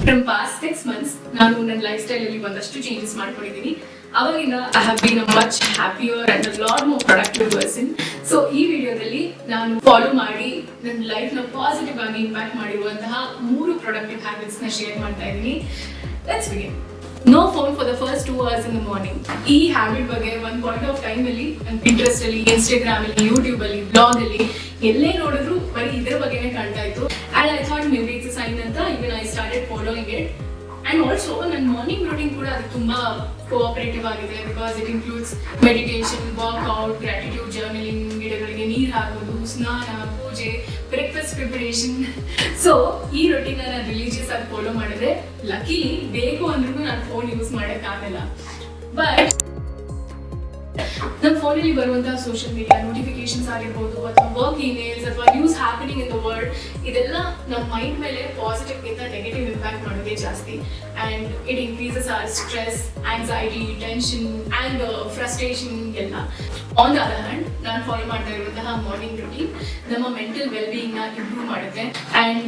From past 6 months ನಾನು ನನ್ನ life style ಅಲ್ಲಿ ಒಂದಷ್ಟು ಚೇಂಜಸ್ ಮಾಡ್ಕೊಂಡಿದ್ದೀನಿ. ಅವಾಗಿಂದ I have been a much happier and a lot more productive person. So ಈ ವಿಡಿಯೋದಲ್ಲಿ ನಾನು ಫಾಲೋ ಮಾಡಿ ನನ್ನ ಲೈಫ್ ನ ಪಾಸಿಟಿವ್ ಆಗಿ ಇಂಪ್ಯಾಕ್ಟ್ ಮಾಡಿರುವಂತಹ 3 ಪ್ರೊಡಕ್ಟಿವ್ ಹ್ಯಾಬಿಟ್ಸ್ ನ ಶೇರ್ ಮಾಡ್ತಾ ಇದ್ದೀನಿ. Let's begin. No phone for the first 2 hours in the morning. ಈ ಹ್ಯಾಬಿಟ್ ಬಗ್ಗೆ ಒಂದು ಪಾಯಿಂಟ್ ಆಫ್ ಟೈಮ್ ಅಲ್ಲಿ ನನ್ನ ಪಿಂಟ್ರೆಸ್ಟ್ ಅಲ್ಲಿ, ಇನ್ಸ್ಟಾಗ್ರಾಮ್ ಅಲ್ಲಿ, ಯೂಟ್ಯೂಬ್ ಅಲ್ಲಿ, ಬ್ಲಾಗ್ ಅಲ್ಲಿ ಎಲ್ಲೇ ನೋಡಿದ್ರು ಬರೀ ಇದ್ರ ಬಗ್ಗೆನೇ ಕಾಣ್ತಾ ಇತ್ತು. And I thought maybe it's a sign ಅಂತ even I started following it. And also ನನ್ನ ಮಾರ್ನಿಂಗ್ ರೂಟೀನ್ ಕೂಡ ಅದು ತುಂಬಾ ಕೋಆಪರೇಟಿವ್ ಆಗಿದೆ. Because it includes meditation, workout, gratitude journaling, ಗಿಡಗಳಿಗೆ ನೀರು ಹಾಕೋದು, ಸ್ನಾನ, ಪೂಜೆ, ಬ್ರೇಕ್ಫಾಸ್ಟ್ ಪ್ರಿಪರೇಷನ್. ಸೊ ಈ ರೊಟೀನ್ ನಾನು ರಿಲಿಜಿಯಸ್ ಆಗಿ ಫಾಲೋ ಮಾಡಿದ್ರೆ ಲಕಿಲಿ ಬೇಕು ಅಂದ್ರೂ ನಾನು ಫೋನ್ ಯೂಸ್ ಮಾಡೋಕ್ಕಾಗಲ್ಲ. ಬಟ್ ನಮ್ಮ ಫೋನಲ್ಲಿ ಬರುವಂತಹ ಸೋಷಿಯಲ್ ಮೀಡಿಯಾ ನೋಟಿಫಿಕೇಶನ್ಸ್ ಆಗಿರ್ಬೋದು, ಅಥವಾ ವರ್ಕ್ ಇಮೇಲ್ಸ್, ಅಥವಾ news happening in the world, ಇದೆಲ್ಲ ನಮ್ಮ ಮೈಂಡ್ ಮೇಲೆ ಪಾಸಿಟಿವ್ ಗಿಂತ ನೆಗೆಟಿವ್ ಇಂಪ್ಯಾಕ್ಟ್ ಮಾಡೋದೇ ಜಾಸ್ತಿ. And it increases our stress, anxiety, tension and frustration ಎಲ್ಲ. ಆನ್ ದ ಅದರ್ ಹ್ಯಾಂಡ್ ನಾನು ಫಾಲೋ ಮಾಡ್ತಾ ಇರುವಂತಹ ಮಾರ್ನಿಂಗ್ ರೂಟೀನ್ ನಮ್ಮ ಮೆಂಟಲ್ ವೆಲ್ಬೀಯಿಂಗ್ ನ ಇಂಪ್ರೂವ್ ಮಾಡುತ್ತೆ. And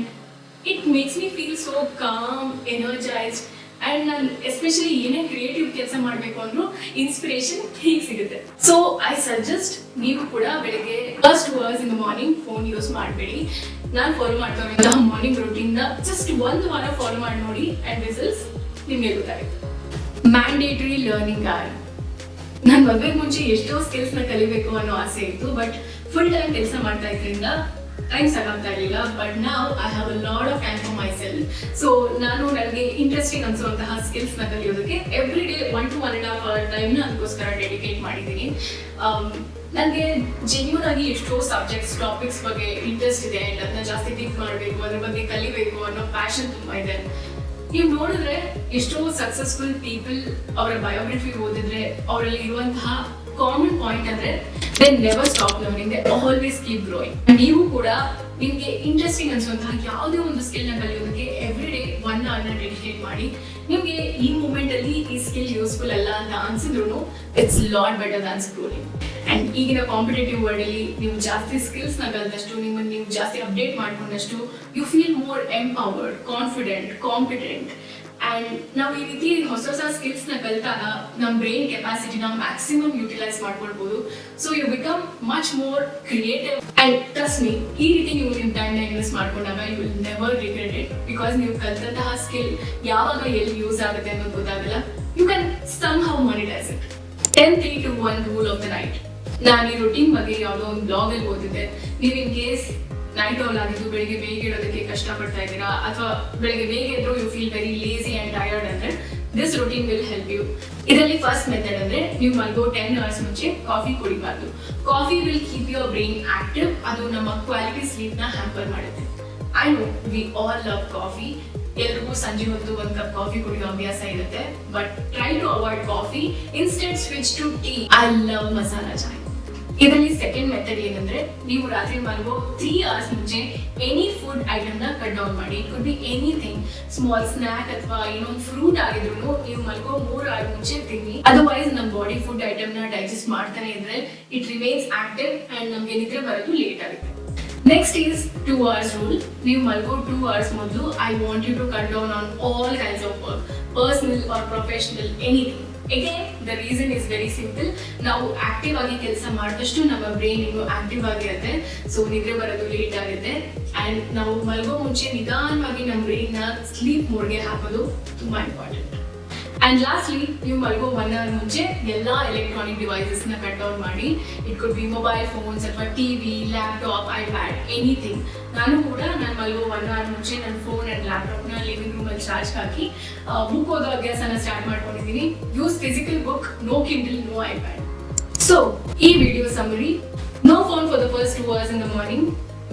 it makes me feel so calm, energised. And ನಾನು ಎಸ್ಪೆಷಲಿ ಏನೇ ಕ್ರಿಯೇಟಿವ್ ಕೆಲಸ ಮಾಡಬೇಕು ಅಂದ್ರೂ ಇನ್ಸ್ಪಿರೇಷನ್ ಹೀಗೆ ಸಿಗುತ್ತೆ. ಸೊ ಐ ಸಜೆಸ್ಟ್ ನೀವು ಕೂಡ ಬೆಳಿಗ್ಗೆ first 2 hours in the morning phone use ಮಾಡಬೇಡಿ. ನಾನು ಫಾಲೋ ಮಾಡ್ತಾ ಇರುವಂತಹ ಮಾರ್ನಿಂಗ್ ರೂಟೀನ್ ನ ಜಸ್ಟ್ 1 ವಾರ ಫಾಲೋ ಮಾಡಿ ನೋಡಿ ಅಂಡ್ ರಿಸಲ್ಟ್ಸ್ ನಿಮಗೆ ಗೊತ್ತಾಗುತ್ತೆ. Mandatory learning hour. ನಾನು ಮದುವೆಗೆ ಮುಂಚೆ ಎಷ್ಟೋ ಸ್ಕಿಲ್ಸ್ ನ ಕಲಿಬೇಕು ಅನ್ನೋ ಆಸೆ ಇತ್ತು. ಬಟ್ ಫುಲ್ ಟೈಮ್ ಕೆಲಸ ಮಾಡ್ತಾ ಇದ್ರಿಂದ ಟೈಮ್ ಸಾಕಾಗ್ತಾ ಇರಲಿಲ್ಲ. ಬಟ್ ನಾವ್ I have a lot of time for my self. So ನಾನು ನನಗೆ ಇಂಟ್ರೆಸ್ಟಿಂಗ್ ಅನ್ಸುವಂತಹ ಸ್ಕಿಲ್ಸ್ ನ ಕಲಿಯೋದಕ್ಕೆ every day 1 to 1.5 hour time ನ ಅದಕ್ಕೋಸ್ಕರ ಡೆಡಿಕೇಟ್ ಮಾಡಿದ್ದೀನಿ. ನನಗೆ ಜೆನ್ಯೂನ್ ಆಗಿ ಎಷ್ಟೋ ಸಬ್ಜೆಕ್ಟ್ಸ್, ಟಾಪಿಕ್ಸ್ ಬಗ್ಗೆ ಇಂಟ್ರೆಸ್ಟ್ ಇದೆ. ಅಂಡ್ ಅದನ್ನ ಜಾಸ್ತಿ ಥಿಂಕ್ ಮಾಡಬೇಕು, ಅದ್ರ ಬಗ್ಗೆ ಕಲಿಬೇಕು ಅನ್ನೋ ಪ್ಯಾಷನ್ ತುಂಬಾ ಇದೆ. ನೀವು ನೋಡಿದ್ರೆ ಎಷ್ಟೋ ಸಕ್ಸಸ್ಫುಲ್ ಪೀಪಲ್ ಅವರ ಬಯೋಗ್ರಫಿ ಓದಿದ್ರೆ ಅವರಲ್ಲಿ ಇರುವಂತಹ ಕಾಮನ್ ಪಾಯಿಂಟ್ ಅಂದ್ರೆ they never stop learning, they always keep growing. ನೀವು ಕೂಡ ನಿಮ್ಗೆ ಇಂಟ್ರೆಸ್ಟಿಂಗ್ ಅನ್ಸುವಂತಹ ಯಾವುದೇ ಒಂದು ಸ್ಕಿಲ್ ನ ಕಲಿಯೋದಕ್ಕೆ ಎವ್ರಿ ಡೇ 1 hour ನ ಡೆಡಿಕೇಟ್ ಮಾಡಿ. ನಿಮ್ಗೆ ಈ ಮೂಮೆಂಟ್ ಅಲ್ಲಿ ಈ ಸ್ಕಿಲ್ ಯೂಸ್ಫುಲ್ ಅಲ್ಲ ಅಂತ ಅನ್ಸಿದ್ರು it's lot better than scrolling. And ಈಗಿನ ಕಾಂಪಿಟೇಟಿವ್ ವರ್ಲ್ಡ್ ಅಲ್ಲಿ ನೀವು ಜಾಸ್ತಿ ಸ್ಕಿಲ್ಸ್ ನ ಕಲಿದಷ್ಟು, ನಿಮ್ಮನ್ನು ನೀವು ಜಾಸ್ತಿ ಅಪ್ಡೇಟ್ ಮಾಡ್ಕೊಂಡಷ್ಟು you feel more empowered, confident, competent. And ನಾವು ಈ ರೀತಿ ಹೊಸ ಸ್ಕಿಲ್ಸ್ ನ ಕಲಿತಾಗ ನಮ್ಮ ಬ್ರೈನ್ ಕೆಪಾಸಿಟಿನ ಮ್ಯಾಕ್ಸಿಮಮ್ ಯುಟಿಲೈಸ್ ಮಾಡ್ಕೊಳ್ಬಹುದು. So you become much more creative. And trust me, ಈ ರೀತಿ ನೀವು ನಿಮ್ಮ ಟೈಮ್ ನ ಇನ್ವೆಸ್ಟ್ ಮಾಡ್ಕೊಂಡಾಗ you will never regret it. Because ನೀವು ಕಲಿತಂತಹ ಸ್ಕಿಲ್ ಯಾವಾಗ ಎಲ್ಲಿ ಯೂಸ್ ಆಗುತ್ತೆ ಅನ್ನೋದು ಗೊತ್ತಾಗಲ್ಲ. You can somehow monetise it. 10-3 to 1 rule of the night. ನಾನು ಈ ರೂಟೀನ್ ಬಗ್ಗೆ ಯಾವುದೋ ಒಂದು ಬ್ಲಾಗ್ ಅಲ್ಲಿ ಓದಿದ್ದೆ. ನೀವು ಇನ್ ಕೇಸ್ ನೈಟ್ ಔಲ್ ಆಗಿದ್ದು ಬೆಳಿಗ್ಗೆ ಬೇಗ ಇಡೋದಕ್ಕೆ ಕಷ್ಟ ಪಡ್ತಾ ಇದ್ದೀರಾ, ಅಥವಾ ಬೆಳಿಗ್ಗೆ ಬೇಗ ಇದ್ರು you feel very lazy and tired ಅಂದ್ರೆ this routine will help you. ಇದರಲ್ಲಿ ಫಸ್ಟ್ ಮೆಥಡ್ ಅಂದ್ರೆ ನೀವು ಮಲ್ಗೋ 10 hours ಮುಂಚೆ ಕಾಫಿ ಕುಡಿಬಾರ್ದು. Coffee will keep your brain active. ಅದು ನಮ್ಮ ಕ್ವಾಲಿಟಿ ಸ್ಲೀಪ್ ನ ಹ್ಯಾಂಪರ್ ಮಾಡುತ್ತೆ. I know we all love coffee. ಎಲ್ರಿಗೂ ಸಂಜೆ ಹೊತ್ತು 1 cup ಕಾಫಿ ಕುಡಿಯೋ ಅಭ್ಯಾಸ ಇರುತ್ತೆ. But try to avoid coffee, instead switch to tea. I love masala chai. ಇದರಲ್ಲಿ ಸೆಕೆಂಡ್ ಮೆಥಡ್ ಏನಂದ್ರೆ ನೀವು ರಾತ್ರಿ ಮಲ್ಗೋ 3 hours ಮುಂಚೆ ಎನಿ ಫುಡ್ ಐಟಮ್ ನ ಕಟ್ ಡೌನ್ ಮಾಡಿ. It could be anything, small snack ಅಥವಾ ಏನೋ ಫ್ರೂಟ್ ಆಗಿದ್ರು ನೀವು ಮಲ್ಗೋ 3 hours ಮುಂಚೆ ತಿನ್ನಿ. ಅದರ್ವೈಸ್ ನಮ್ಮ ಬಾಡಿ ಫುಡ್ ಐಟಮ್ ನ ಡೈಜೆಸ್ಟ್ ಮಾಡ್ತಾನೆ ಇದ್ರೆ ಇಟ್ ರಿಮೇನ್ಸ್ ಆಕ್ಟಿವ್ ಅಂಡ್ ನಮ್ಗೆ ನಿದ್ರೆ ಬರೋದು ಲೇಟ್ ಆಗುತ್ತೆ. Next is 2 hours rule. ನೀವು ಮಲ್ಗೋ 2 hours ಮೊದಲು I want you to cut down on all kinds of work, personal or professional, anything. Again, the reason is very simple. ನಾವು active ಆಗಿ ಕೆಲಸ ಮಾಡಿದಷ್ಟು ನಮ್ಮ ಬ್ರೈನ್ ಇನ್ನು ಆಕ್ಟಿವ್ ಆಗಿರುತ್ತೆ. ಸೊ ನಿದ್ರೆ ಬರೋದು ಲೇಟ್ ಆಗುತ್ತೆ. ಅಂಡ್ ನಾವು ಮಲ್ಗೋ ಮುಂಚೆ ನಿಧಾನವಾಗಿ ನಮ್ಮ ಬ್ರೈನ್ ನ ಸ್ಲೀಪ್ ಮೋಡ್ಗೆ ಹಾಕೋದು ತುಂಬಾ ಇಂಪಾರ್ಟೆಂಟ್. ಅಂಡ್ ಲಾಸ್ಟ್ಲಿ ನೀವು ಮಲ್ಗೋ 1 hour ಮುಂಚೆ ಎಲ್ಲಾ ಎಲೆಕ್ಟ್ರಾನಿಕ್ ಡಿವೈಸಸ್ ನ ಕಟ್ ಡೌನ್ ಮಾಡಿ. It could be mobile phones ಅಥವಾ ಟಿವಿ, ಲ್ಯಾಪ್ಟಾಪ್, ಐಪ್ಯಾಡ್, ಎನಿಥಿಂಗ್. ನಾನು ಕೂಡ ನಾನು ಮಲ್ಗೋ 1 hour ಮುಂಚೆ ನನ್ನ ಫೋನ್ ಅಂಡ್ ಲ್ಯಾಪ್ಟಾಪ್ ನ ಲಿವಿಂಗ್ ರೂಮ್ ಅಲ್ಲಿ ಚಾರ್ಜ್ ಹಾಕಿ ಬುಕ್ ಓದೋ ಅಭ್ಯಾಸನ ಸ್ಟಾರ್ಟ್ ಮಾಡ್ಕೊಂಡಿದ್ದೀನಿ. Use physical book, no Kindle, no iPad. So ಈ video summary: no phone for the first 2 hours in the morning,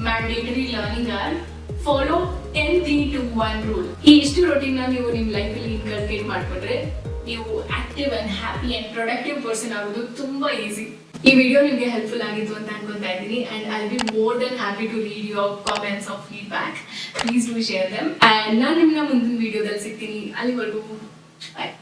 mandatory learning hour, follow 10-3 to 1 rule. ಈ ಇಷ್ಟು routine ನ ನೀವು ನಿಮ್ಮ ಲೈಫ್ ಅಲ್ಲಿ ಇನ್ಕಲ್ಕೇಟ್ ಮಾಡ್ಕೊಂಡ್ರೆ ನೀವು active and happy and productive person ಆಗೋದು ತುಂಬಾ ಈಸಿ. ಈ ವಿಡಿಯೋ ನಿಮಗೆ ಹೆಲ್ಪ್ಫುಲ್ ಆಗಿತ್ತು ಅಂತ ಅನ್ಕೊಂತಾ ಇದ್ದೀನಿ. And I will be more than happy to read your comments of feedback. Please do share them. And ನಾನು ನಿಮ್ಮನ್ನ ಮುಂದಿನ ವಿಡಿಯೋದಲ್ಲಿ ಸಿಗ್ತೀನಿ. ಅಲ್ಲಿವರೆಗೂ ಬಾಯ್.